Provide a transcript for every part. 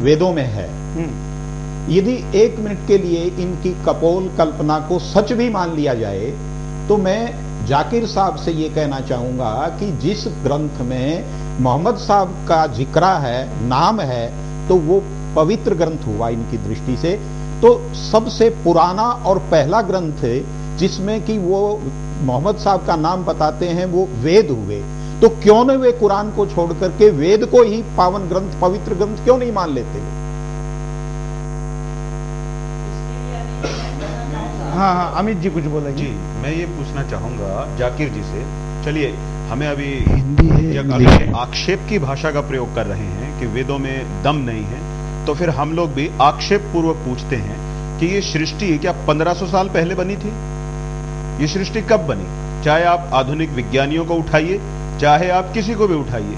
वेदों में है, यदि 1 मिनट के लिए इनकी कपोल कल्पना को सच भी मान लिया जाए तो मैं जाकिर साहब से यह कहना चाहूंगा कि जिस ग्रंथ में मोहम्मद साहब का जिक्रा है, नाम है, तो वो पवित्र ग्रंथ हुआ इनकी दृष्टि से। तो सबसे पुराना और पहला ग्रंथ जिसमें कि वो मोहम्मद साहब का नाम बताते हैं वो वेद हुए, तो क्यों न वे कुरान को छोड़ करके वेद को ही पावन ग्रंथ, पवित्र ग्रंथ क्यों नहीं मान लेते? हाँ, अमित जी कुछ बोलेंगे। जी, मैं ये पूछना चाहूंगा जाकिर जी से। चलिए, हमें अभी आक्षेप की भाषा का प्रयोग कर रहे हैं कि वेदों में दम नहीं है, तो फिर हम लोग भी आक्षेप पूर्वक पूछते हैं कि ये सृष्टि क्या 1500 साल पहले बनी थी? ये सृष्टि कब बनी? चाहे आप आधुनिक विज्ञानियों को उठाइए, चाहे आप किसी को भी उठाइए,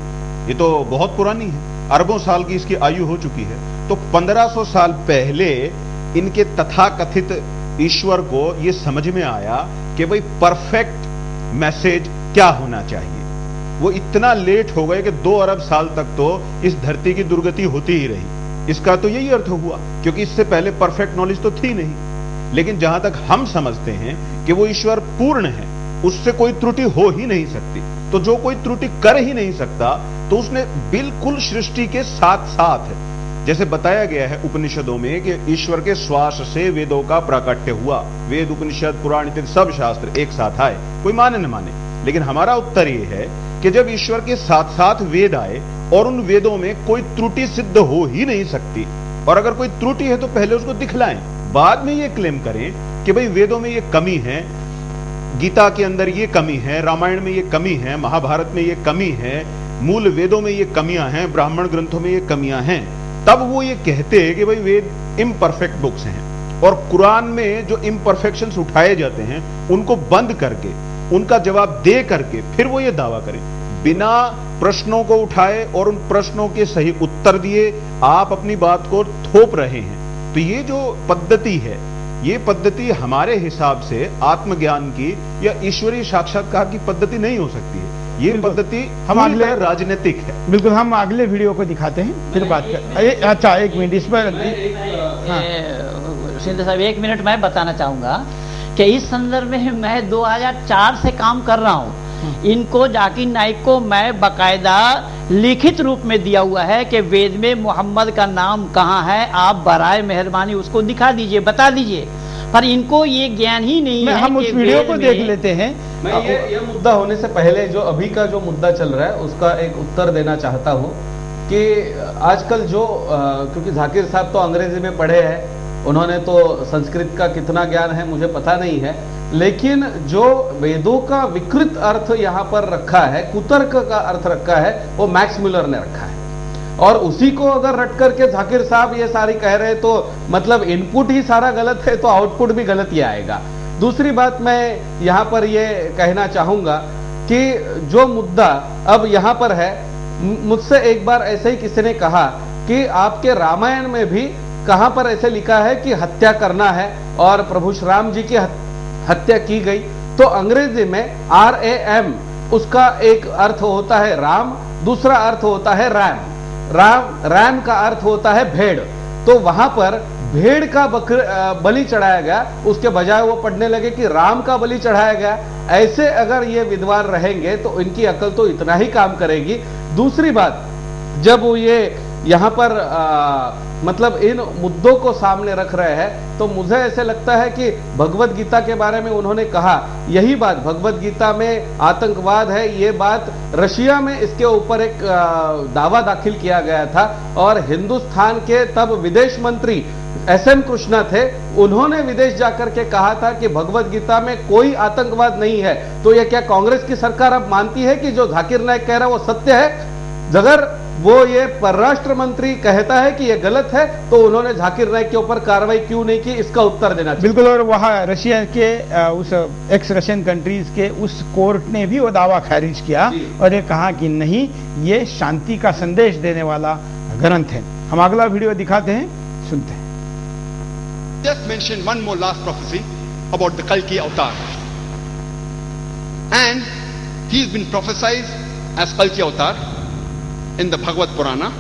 ये तो बहुत पुरानी है, अरबों साल की इसकी आयु हो चुकी है। तो 1500 साल पहले इनके तथाकथित ईश्वर को ये समझ में आया कि भाई परफेक्ट मैसेज क्या होना चाहिए। वो इतना लेट हो गए कि 2 अरब साल तक तो इस धरती की दुर्गति होती ही रही। इसका तो यही अर्थ हुआ, क्योंकि इससे पहले परफेक्ट नॉलेज तो थी नहीं। लेकिन जहां तक हम समझते हैं कि वो ईश्वर पूर्ण है, उससे कोई त्रुटि हो ही नहीं सकती, तो जो कोई त्रुटि कर ही नहीं सकता, तो उसने बिल्कुल सृष्टि के साथ साथ, जैसे बताया गया है उपनिषदों में कि ईश्वर के श्वास से वेदों का प्राकट्य हुआ। वेद, उपनिषद, पुराण इत्यादि सब शास्त्र एक साथ आए, कोई माने न माने। लेकिन हमारा उत्तर यह है कि जब ईश्वर के साथ साथ वेद आए और उन वेदों में कोई त्रुटि सिद्ध हो ही नहीं सकती, और अगर कोई त्रुटि है तो पहले उसको दिखलाएं, बाद में ये क्लेम करें कि भाई वेदों में ये कमी है, गीता के अंदर ये कमी है, रामायण में ये कमी है, महाभारत में ये कमी है, मूल वेदों में ये कमियां हैं, ब्राह्मण ग्रंथों में ये कमियां हैं, तब वो ये कहते हैं कि भाई वेद इम्परफेक्ट बुक्स हैं। और कुरान में जो इम्परफेक्शंस उठाए जाते हैं उनको बंद करके, उनका जवाब दे करके फिर वो ये दावा करें, बिना प्रश्नों को उठाए और उन प्रश्नों के सही उत्तर दिए आप अपनी बात को थोप रहे हैं। तो ये जो पद्धति है, ये पद्धति हमारे हिसाब से आत्मज्ञान की या ईश्वरीय साक्षात्कार की पद्धति नहीं हो सकती है। ये पद्धति हम अगले राजनीतिक है। बिल्कुल, हम अगले वीडियो को दिखाते हैं, फिर बात कर। अच्छा, 1 मिनट इस पर। सिंधु साहब, 1 मिनट मैं बताना चाहूंगा कि इस संदर्भ में मैं 2004 से काम कर रहा हूं। इनको, जाकिर नाइक को मैं बाकायदा लिखित रूप में दिया हुआ है कि वेद में मोहम्मद का नाम कहाँ है, आप बराए मेहरबानी उसको दिखा दीजिए, बता दीजिए। पर इनको ये ज्ञान ही नहीं है। हम उस वीडियो को देख लेते हैं। मैं ये मुद्दा होने से पहले जो अभी का जो मुद्दा चल रहा है उसका एक उत्तर देना चाहता हूं कि आजकल जो क्योंकि जाकिर साहब तो अंग्रेजी में पढ़े हैं, उन्होंने तो संस्कृत का कितना ज्ञान है मुझे पता नहीं है, लेकिन जो वेदों का विकृत अर्थ यहाँ पर रखा है, कुतर्क का अर्थ रखा है, वो मैक्स मुलर ने रखा है। और उसी को अगर रट करके जाकिर साहब ये सारी कह रहे हैं तो मतलब इनपुट ही सारा गलत है, तो आउटपुट भी गलत ही आएगा। दूसरी बात मैं यहां पर ये कहना चाहूंगा कि जो मुद्दा अब यहां पर है, मुझसे एक बार ऐसे ही किसी ने कहा कि आपके रामायण में भी कहां पर ऐसे लिखा है कि हत्या करना है और प्रभु श्री राम जी की हत्या की गई। तो अंग्रेजी में RAM, उसका एक अर्थ होता है राम, दूसरा अर्थ होता है रैम का अर्थ होता है भेड़। तो वहां पर भेड़ का बलि चढ़ाया गया, उसके बजाय वो पढ़ने लगे कि राम का बलि चढ़ाया गया। ऐसे अगर ये विद्वान रहेंगे तो इनकी अकल तो इतना ही काम करेगी। दूसरी बात, जब वो ये यहां पर मतलब इन मुद्दों को सामने रख रहे हैं तो मुझे ऐसे लगता है कि भगवत गीता के बारे में उन्होंने कहा, यही बात भगवत गीता में आतंकवाद है, ये बात रशिया में इसके ऊपर एक दावा दाखिल किया गया था और हिंदुस्तान के तब विदेश मंत्री SM कृष्णा थे, उन्होंने विदेश जाकर के कहा था कि भगवत गीता में कोई आतंकवाद नहीं है। तो यह क्या कांग्रेस की सरकार अब मानती है कि जो जाकिर नाइक कह रहा है वो सत्य है? अगर वो ये परराष्ट्र मंत्री कहता है कि ये गलत है तो उन्होंने जाकिर नाइक के ऊपर कार्रवाई क्यों नहीं की, इसका उत्तर देना चाहिए। बिल्कुल, और वहां रशिया के उस एक्स रशियन कंट्रीज के उस कोर्ट ने भी वो दावा खारिज किया और ये कहा कि नहीं, ये शांति का संदेश देने वाला ग्रंथ है। हम अगला वीडियो दिखाते हैं, सुनते हैं। Just mention one more last prophecy about the Kalki avatar, and he has been prophesied as Kalki avatar in the Bhagavad Purana.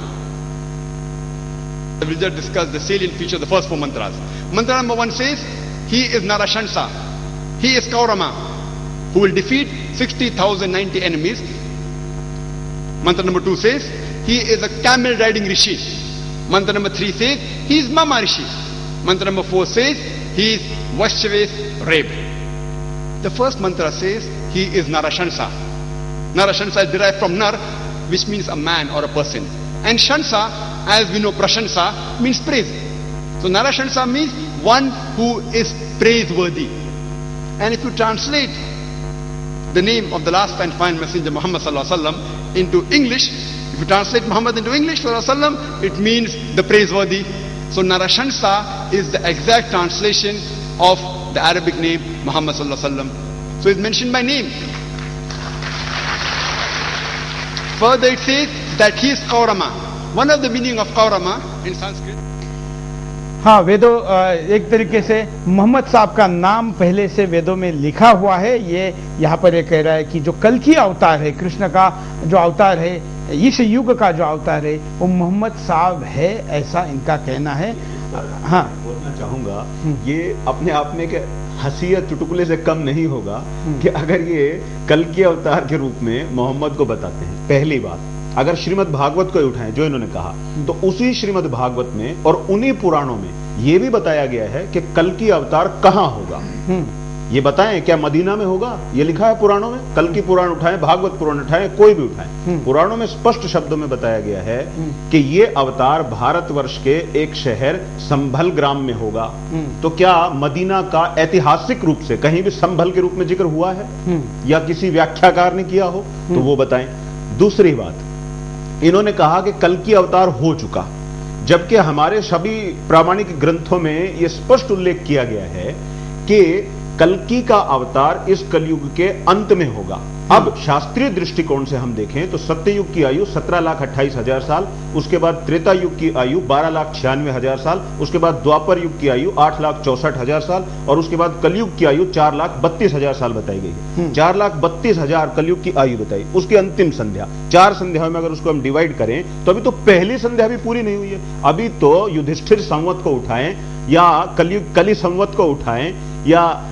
We'll just discuss the salient feature of the first 4 mantras. Mantra number 1 says, he is Narashansa. He is Kaurama, who will defeat 60,090 enemies. Mantra number 2 says, he is a camel riding Rishi. Mantra number 3 says, he is Mama Rishi. Mantra number 4 says, he is Vaishyaves Reb. The first mantra says, he is Narashansa. Narashansa is derived from Nar, which means a man or a person. And Shansa, as we know, Prashansa means praise. So Narashansa means one who is praiseworthy. And if you translate the name of the last and final messenger Muhammad sallallahu alaihi wasallam into English, if you translate Muhammad into English sallallahu alaihi wasallam, it means the praiseworthy. So Narashansa is the exact translation of the Arabic name Muhammad sallallahu alaihi wasallam. So it's mentioned by name. Further it says that he is Kaurama. One of the meaning of Kaurama in Sanskrit. हाँ, वेदों एक तरीके से मोहम्मद साहब का नाम पहले से वेदों में लिखा हुआ है। ये यहाँ पर ये कह रहा है कि जो कल की अवतार है, कृष्ण का जो अवतार है, इस युग का जो अवतार है, वो मोहम्मद साहब है, ऐसा इनका कहना है। हाँ, बोलना चाहूंगा, ये अपने आप में के हंसी या चुटकुले से कम नहीं होगा कि अगर ये कल के अवतार के रूप में मोहम्मद को बताते हैं। पहली बात, अगर श्रीमद् भागवत को उठाएं जो इन्होंने कहा, तो उसी श्रीमद् भागवत में और उन्हीं पुराणों में यह भी बताया गया है कि कल की अवतार कहां होगा। ये बताएं, क्या मदीना में होगा? ये लिखा है पुराणों में। कल की पुराण उठाएं, भागवत पुराण उठाएं, कोई भी उठाएं, पुराणों में स्पष्ट शब्दों में बताया गया है कि ये अवतार भारतवर्ष के एक शहर संभल ग्राम में होगा। तो क्या मदीना का ऐतिहासिक रूप से कहीं भी संभल के रूप में जिक्र हुआ है या किसी व्याख्याकार ने किया हो? तो वो बताएं। दूसरी बात, इन्होंने कहा कि कल की अवतार हो चुका, जबकि हमारे सभी प्रामाणिक ग्रंथों में यह स्पष्ट उल्लेख किया गया है कि कल्कि का अवतार इस कलयुग के अंत में होगा। अब शास्त्रीय दृष्टिकोण से हम देखें तो सत्ययुग की आयु 17,28,000 साल, उसके बाद त्रेता युग की आयु 12,96,000 साल, उसके बाद द्वापर युग की आयु 8,64,000 साल और उसके बाद कलयुग की आयु 4,32,000 साल बताई गई है। 4,32,000 कलयुग की आयु बताई। उसकी अंतिम संध्या 4 संध्याओं में अगर उसको हम डिवाइड करें तो अभी तो पहली संध्या भी पूरी नहीं हुई है। अभी तो युधिष्ठिर संवत को उठाएं या कली संवत को उठाएं या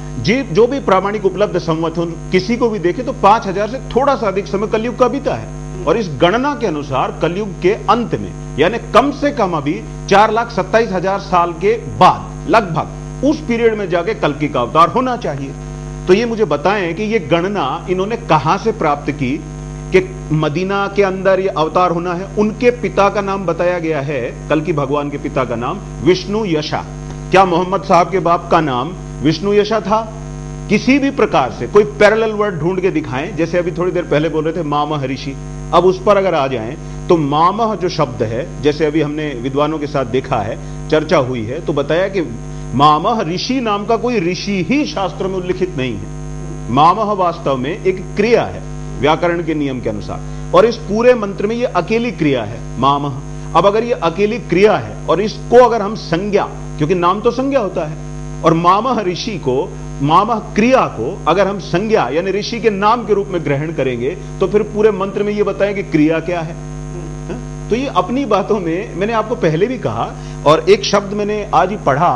जो भी प्रामाणिक उपलब्ध संवत हो, किसी को भी देखें तो 5,000 से थोड़ा सा अधिक समय कलयुग का बीता है। और इस गणना के अनुसार कलयुग के अंत में, यानी कम से कम अभी 4,27,000 साल के बाद लगभग उस पीरियड में जाके कल्कि का अवतार होना चाहिए। तो ये मुझे बताएं कि ये गणना इन्होंने कहां से प्राप्त की कि मदीना के अंदर ये अवतार होना है। उनके पिता का नाम बताया गया है, कल्कि भगवान के पिता का नाम विष्णु यशा। क्या मोहम्मद साहब के बाप का नाम विष्णु यशा था? किसी भी प्रकार से कोई पैरेलल वर्ड ढूंढ के दिखाएं। जैसे अभी थोड़ी देर पहले बोल रहे थे मामह ऋषि, अब उस पर अगर आ जाएं तो मामह जो शब्द है, जैसे अभी हमने विद्वानों के साथ देखा है, चर्चा हुई है, तो बताया कि मामह ऋषि नाम का कोई ऋषि ही शास्त्र में उल्लिखित नहीं है। मामह वास्तव में एक क्रिया है व्याकरण के नियम के अनुसार, और इस पूरे मंत्र में यह अकेली क्रिया है मामह। अब अगर यह अकेली क्रिया है और इसको अगर हम संज्ञा, क्योंकि नाम तो संज्ञा होता है, और मामह ऋषि को, मामह क्रिया को अगर हम संज्ञा यानी ऋषि के नाम के रूप में ग्रहण करेंगे तो फिर पूरे मंत्र में यह बताएं कि क्रिया क्या है। तो ये अपनी बातों में मैंने आपको पहले भी कहा, और एक शब्द मैंने आज ही पढ़ा,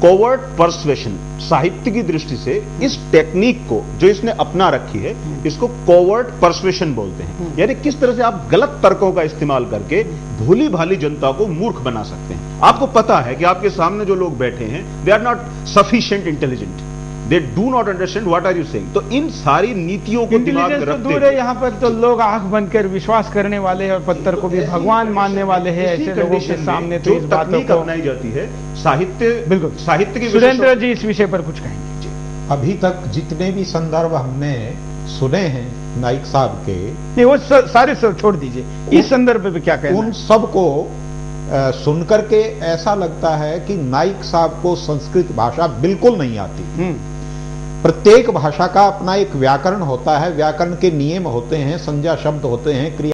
कोवर्ट पर्सुएशन। साहित्य की दृष्टि से इस टेक्निक को जो इसने अपना रखी है, इसको कोवर्ट पर्सुएशन बोलते हैं। यानी किस तरह से आप गलत तर्कों का इस्तेमाल करके भोली भाली जनता को मूर्ख बना सकते हैं। आपको पता है कि आपके सामने जो लोग बैठे हैं, they are not sufficient intelligent, they do not understand what are you saying. तो इन सारी नीतियों को दिमाग में रखते हुए यहाँ पर तो लोग आंख बंद कर विश्वास करने वाले हैं और पत्थर को भी भगवान मानने वाले हैं। ऐसे लोगों के सामने तो इस बातों को अपनाई जाती है। साहित्य, बिल्कुल साहित्य की सुरेंद्र जी इस विषय पर कुछ कहेंगे? अभी तक जितने भी संदर्भ हमने सुने हैं नाइक साहब के, नहीं वो सारे छोड़ दीजिए, इस संदर्भ में क्या कहना? उन सब को सुनकर के ऐसा लगता है कि नाइक साहब को संस्कृत भाषा बिल्कुल नहीं आती। प्रत्येक भाषा का अपना एक व्याकरण होता है, व्याकरण के नियम होते हैं, संज्ञा शब्द होते हैं, क्रिया